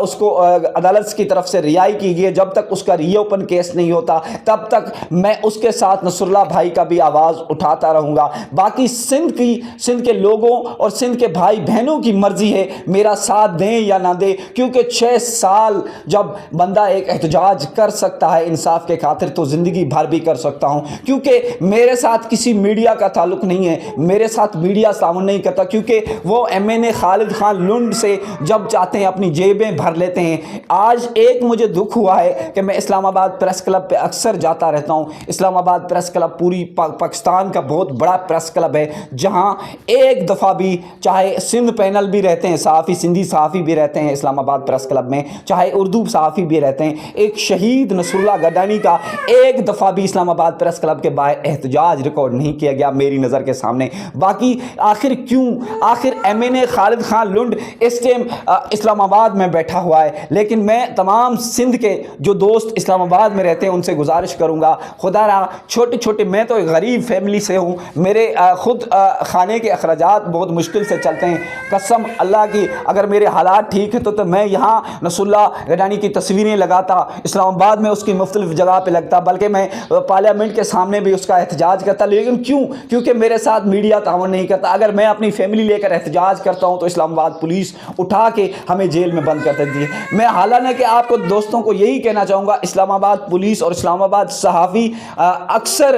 اس کو عدالت کی طرف سے رہائی کی گئی ہے، جب تک اس کا ری اوپن کیس نہیں ہوتا تب تک میں اس کے ساتھ نصر اللہ بھائی کا بھی آواز اٹھاتا رہوں گا۔ باقی سندھ کے لوگوں اور سندھ کے بھائی بہنوں کی مرضی ہے میرا ساتھ دیں یا نہ دیں، کیونکہ 6 سال جب بندہ ایک احتجاج کر سکتا ہے انصاف کے خاطر تو زندگی بھر بھی کر سکتا ہوں، کیونکہ میرے ساتھ کسی میڈیا کا تعلق نہیں ہے، میرے ساتھ میڈیا تعاون نہیں کرتا، کیونکہ وہ MNA خالد خان لنڈ سے جب چاہتے ہیں اپنی جیبیں بھر لیتے ہیں۔ آج ایک مجھے دکھ ہوا ہے کہ میں اسلام آباد پریس کلب پہ اکثر جاتا رہتا ہوں۔ اسلام آباد پریس کلب پوری پاکستان کا بہت بڑا پریس کلب ہے، جہاں ایک دفعہ بھی چاہے سندھ پینل بھی رہتے ہیں، صحافی سندھی صحافی بھی رہتے ہیں اسلام آباد پریس کلب میں، چاہے اردو صحافی بھی رہتے ہیں، ایک شہید نصر اللہ گڈانی کا ایک دفعہ بھی اسلام آباد پریس کلب کے باہر احتجاج ریکارڈ نہیں کیا گیا میری نظر کے سامنے۔ باقی آخر MNA خالد خان لنڈ اس ٹائم اسلام آباد میں بیٹھا ہوا ہے، لیکن میں تمام سندھ کے جو دوست اسلام آباد میں رہتے ہیں ان سے گزارش کروں گا، خدا را چھوٹے میں تو ایک غریب فیملی سے ہوں، میرے خود کھانے کے اخراجات بہت مشکل سے چلتے ہیں، قسم اللہ کی اگر میرے حالات ٹھیک ہے تو میں یہاں نصر اللہ گڈانی کی تصویریں لگاتا، اسلام آباد میں اس کی مختلف جگہ پہ لگتا، بلکہ میں پارلیمنٹ کے سامنے بھی اس کا احتجاج کرتا، لیکن کیونکہ میرے ساتھ میڈیا تعاون نہیں کرتا۔ اگر میں اپنی فیملی لے کر احتجاج کرتا ہوں تو اسلام آباد پولیس اٹھا کے ہمیں جیل میں بند کر دیتی ہے۔ میں حالانکہ آپ کو دوستوں کو یہی کہنا چاہوں گا، اسلام آباد پولیس اور اسلام آباد صحافی اکثر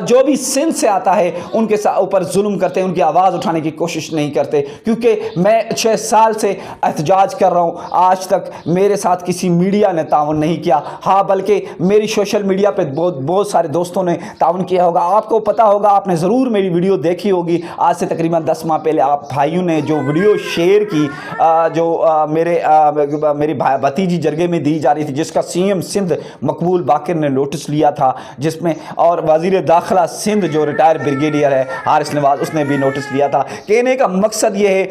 جو بھی سندھ سے آتا ہے ان کے اوپر ظلم کرتے ہیں، ان کی آواز اٹھانے کی کوشش نہیں کرتے، کیونکہ میں 6 سال سے احتجاج کر رہا ہوں، آج تک میرے ساتھ کسی میڈیا نے تعاون نہیں کیا، ہاں بلکہ میری سوشل میڈیا پہ بہت سارے دوستوں نے تعاون کیا ہوگا۔ آپ کو پتا ہوگا، آپ نے ضرور میری ویڈیو دیکھی ہوگی، آج سے تقریباً 10 ماہ پہلے آپ بھائیوں نے جو ویڈیو شیئر کی جو میری بھتیجی جرگے میں دی جا رہی تھی، جس کا CM سندھ مقبول باقر نے نوٹس لیا تھا، جس میں اور وزیر داخلہ سندھ جو ریٹائر بریگیڈیئر ہے حارث نواز، اس نے بھی نوٹس لیا تھا۔ کہنے کا مقصد یہ ہے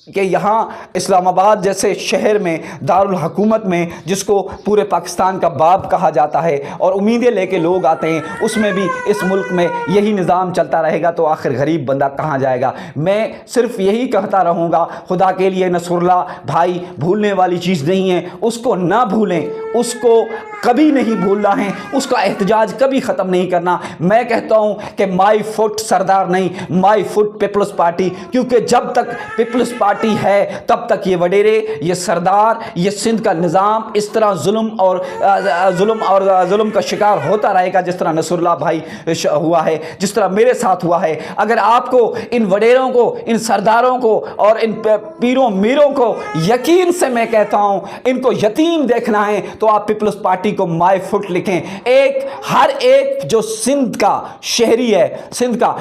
کہ یہاں اسلام آباد جیسے شہر میں دارالحکومت میں جس کو پورے پاکستان کا باب کہا جاتا ہے اور امیدیں لے کے لوگ آتے ہیں، اس میں بھی اس ملک میں یہی نظام چلتا رہے گا تو آخر غریب بندہ کہاں جائے گا۔ میں صرف یہی کہتا رہوں گا، خدا کے لیے نصر اللہ بھائی بھولنے والی چیز نہیں ہے، اس کو نہ بھولیں، اس کو کبھی نہیں بھولنا ہے، اس کا احتجاج کبھی ختم نہیں کرنا۔ میں کہتا ہوں کہ مائی فٹ سردار نہیں، مائی فٹ پیپلز پارٹی، کیونکہ جب تک پیپلز پارٹی ہے تب تک یہ وڈیرے، یہ سردار، یہ سندھ کا نظام اس طرح ظلم کا شکار ہوتا رہے گا جس طرح نصر اللہ بھائی ہوا ہے، جس طرح میرے ساتھ ہوا ہے۔ اگر آپ کو ان وڈیروں کو، ان سرداروں کو اور ان پیروں میروں کو یقین سے میں کہتا ہوں ان کو یتیم دیکھنا ہے تو آپ پیپلز پارٹی کو مائی فٹ لکھیں۔ ہر ایک جو سندھ کا شہری ہے، سندھ کا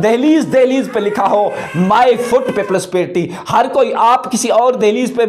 دہلیز پہ لکھا ہو مائی فٹ پیپلز پارٹی۔ ہر کوئی، آپ کسی اور دہلیز پہ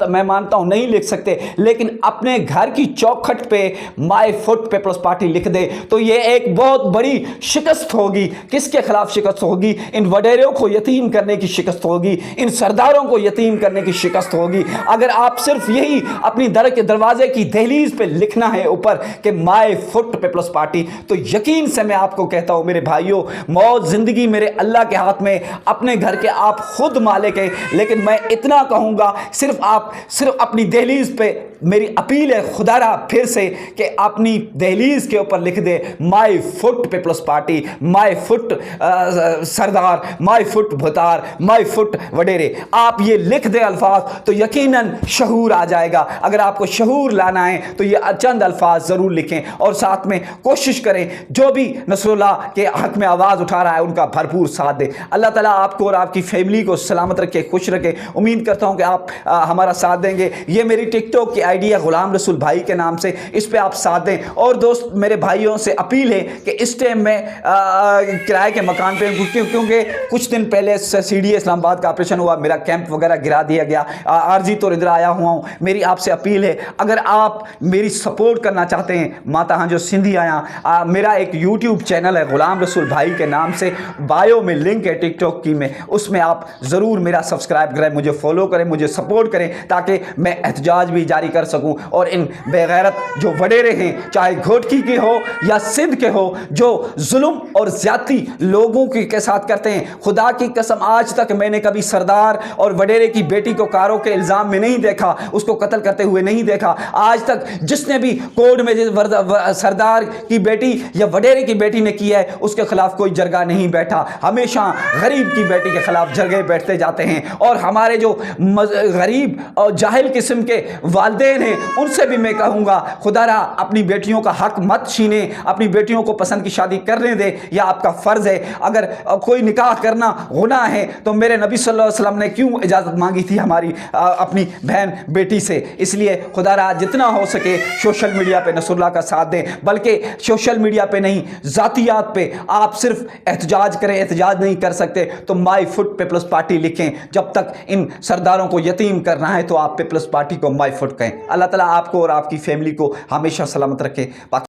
میں مانتا ہوں نہیں لکھ سکتے، لیکن اپنے گھر کی چوکھٹ پہ مائی فٹ پیپلز پارٹی لکھ دے تو یہ ایک بہت بڑی شکست ہوگی۔ کس کے خلاف شکست ہوگی؟ ان وڈیروں کو یتیم کرنے کی شکست ہوگی، ان سرداروں کو یتیم کرنے کی شکست ہوگی۔ اگر آپ صرف یہی اپنی دروازے کی دہلیز پہ لکھنا ہے اوپر کہ مائی فٹ پیپلز پارٹی، تو یقین سے میں آپ کو کہتا ہوں میرے بھائیوں، موت زندگی میرے اللہ کے ہاتھ میں، اپنے گھر کے آپ خود مالک ہیں، لیکن میں اتنا کہوں گا صرف اپنی دہلیز پہ میری اپیل ہے خدا را پھر سے کہ اپنی دہلیز کے اوپر لکھ دے مائی فٹ پیپلز پارٹی، مائی فٹ سردار، مائی فٹ بھتار، مائی فٹ وڈیرے۔ آپ یہ لکھ دیں الفاظ تو یقیناً شعور آ جائے گا۔ اگر آپ کو شعور لانا ہے تو یہ چند الفاظ ضرور لکھیں اور ساتھ میں کوشش کریں جو بھی نصر اللہ کے حق میں آواز اٹھا رہا ہے ان کا بھرپور ساتھ دیں۔ اللہ تعالیٰ آپ کو اور آپ کی فیملی کو سلامت رکھے، خوش رکھے۔ امید کرتا ہوں کہ آپ ہمارا ساتھ دیں گے۔ یہ میری ٹک ٹاک کی آئی ڈی ہے غلام رسول بھائی کے نام سے، اس پہ آپ ساتھ دیں۔ اور دوست میرے بھائیوں سے اپیل ہے کہ اس ٹائم میں کرائے کے مکان پہ، کیونکہ کچھ دن پہلے CDA اسلام آباد کا آپریشن ہوا، میرا کیمپ وغیرہ گرا دیا گیا، عارضی طور ادھر آیا ہوا ہوں۔ میری آپ سے اپیل ہے اگر آپ میری سپورٹ کرنا چاہتے ہیں، ماتا ہاں جو سندھی آیا، میرا ایک YouTube چینل ہے غلام رسول بھائی کے نام سے، بایو میں لنک ہے ٹک ٹاک کی میں، اس میں آپ ضرور میرا سبسکرائب کریں، مجھے فالو کریں، مجھے سپورٹ کریں تاکہ میں احتجاج بھی جاری کر سکوں اور ان بے غیرت جو وڈیرے ہیں چاہے گھوٹکی کے ہو یا سندھ کے ہو جو ظلم اور زیادتی لوگوں کے ساتھ کرتے ہیں، خدا کی قسم آج تک میں نے کبھی سردار اور وڈیرے کی بیٹی کو کاروں کے الزام میں نہیں دیکھا، اس کو قتل کرتے ہوئے نہیں دیکھا۔ آج تک جس نے بھی کورٹ میں سردار کی بیٹی یا وڈیرے کی بیٹی نے کیا ہے اس کے خلاف کوئی جرگہ نہیں بیٹھا، ہمیشہ غریب کی بیٹی کے خلاف جرگے بیٹھتے جاتے ہیں۔ اور ہمارے جو غریب اور جاہل قسم کے والدین ہیں ان سے بھی میں کہوں گا خدا را اپنی بیٹیوں کا حق مت چھینیں، اپنی بیٹیوں کو پسند کی شادی کرنے دے، یا آپ کا فرض ہے۔ اگر کوئی نکاح کرنا گناہ ہے تو میرے نبی صلی اللہ علیہ وسلم نے کیوں اجازت مانگی تھی ہماری اپنی بہن بیٹی سے؟ اس لیے خدا را جتنا ہو سکے سوشل میڈیا پہ نصر اللہ کا ساتھ دیں، بلکہ سوشل میڈیا پہ نہیں ذاتیات پہ آپ صرف احتجاج کریں۔ احتجاج نہیں کر سکتے تو مائی فٹ پیپلز پارٹی لکھیں، جب تک ان سرداروں کو یتیم کرنا ہے تو آپ پیپلز پارٹی کو مائی فٹ کہیں۔ اللہ تعالیٰ آپ کو اور آپ کی فیملی کو ہمیشہ سلامت رکھے۔